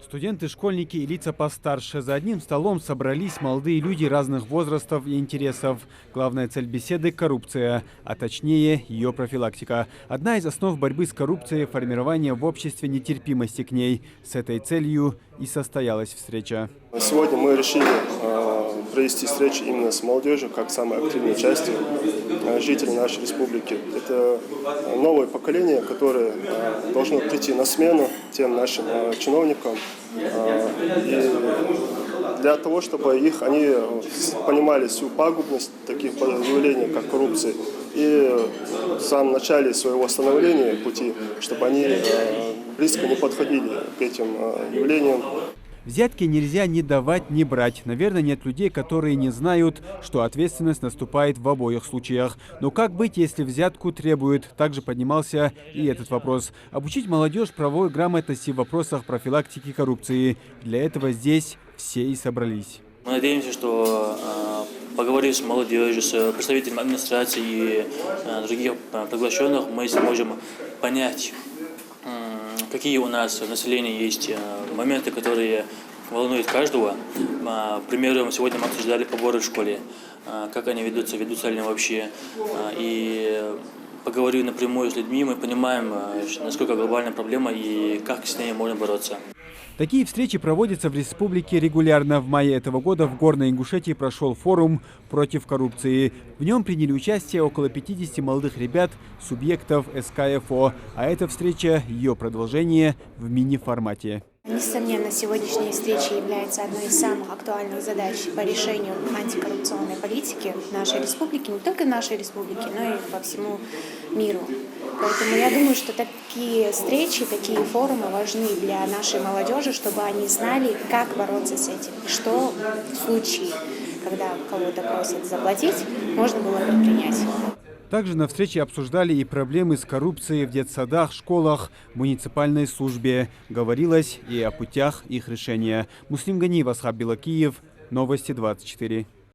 Студенты, школьники и лица постарше. За одним столом собрались молодые люди разных возрастов и интересов. Главная цель беседы – коррупция, а точнее ее профилактика. Одна из основ борьбы с коррупцией – формирование в обществе нетерпимости к ней. С этой целью и состоялась встреча. Сегодня мы решили провести встречу именно с молодежью, как самой активной частью жителей нашей республики. Это новое поколение, которое должно прийти на смену тем нашим чиновникам. И для того, чтобы они понимали всю пагубность таких явлений, как коррупция, и в самом начале своего становления пути, чтобы они близко не подходили к этим явлениям. Взятки нельзя ни давать, ни брать. Наверное, нет людей, которые не знают, что ответственность наступает в обоих случаях. Но как быть, если взятку требуют? Также поднимался и этот вопрос. Обучить молодежь правовой грамотности в вопросах профилактики коррупции. Для этого здесь все и собрались. Мы надеемся, что поговорив с молодежью, с представителями администрации и других приглашенных, мы сможем понять, какие у нас в населении есть моменты, которые волнуют каждого. К примеру, сегодня мы обсуждали поборы в школе, как они ведутся ли они вообще. И поговорив напрямую с людьми, мы понимаем, насколько глобальная проблема и как с ней можно бороться. Такие встречи проводятся в республике регулярно. В мае этого года в Горной Ингушетии прошел форум против коррупции. В нем приняли участие около 50 молодых ребят, субъектов СКФО. А эта встреча – ее продолжение в мини-формате. Несомненно, сегодняшняя встреча является одной из самых актуальных задач по решению антикоррупционной политики в нашей республике, не только в нашей республике, но и по всему миру. Поэтому я думаю, что такие встречи, такие форумы важны для нашей молодежи, чтобы они знали, как бороться с этим, что в случае, когда кого-то просят заплатить, можно было предпринять. Также на встрече обсуждали и проблемы с коррупцией в детсадах, школах, муниципальной службе. Говорилось и о путях их решения. Муслим Ганиев, Асхаб Билакиев, Новости 24.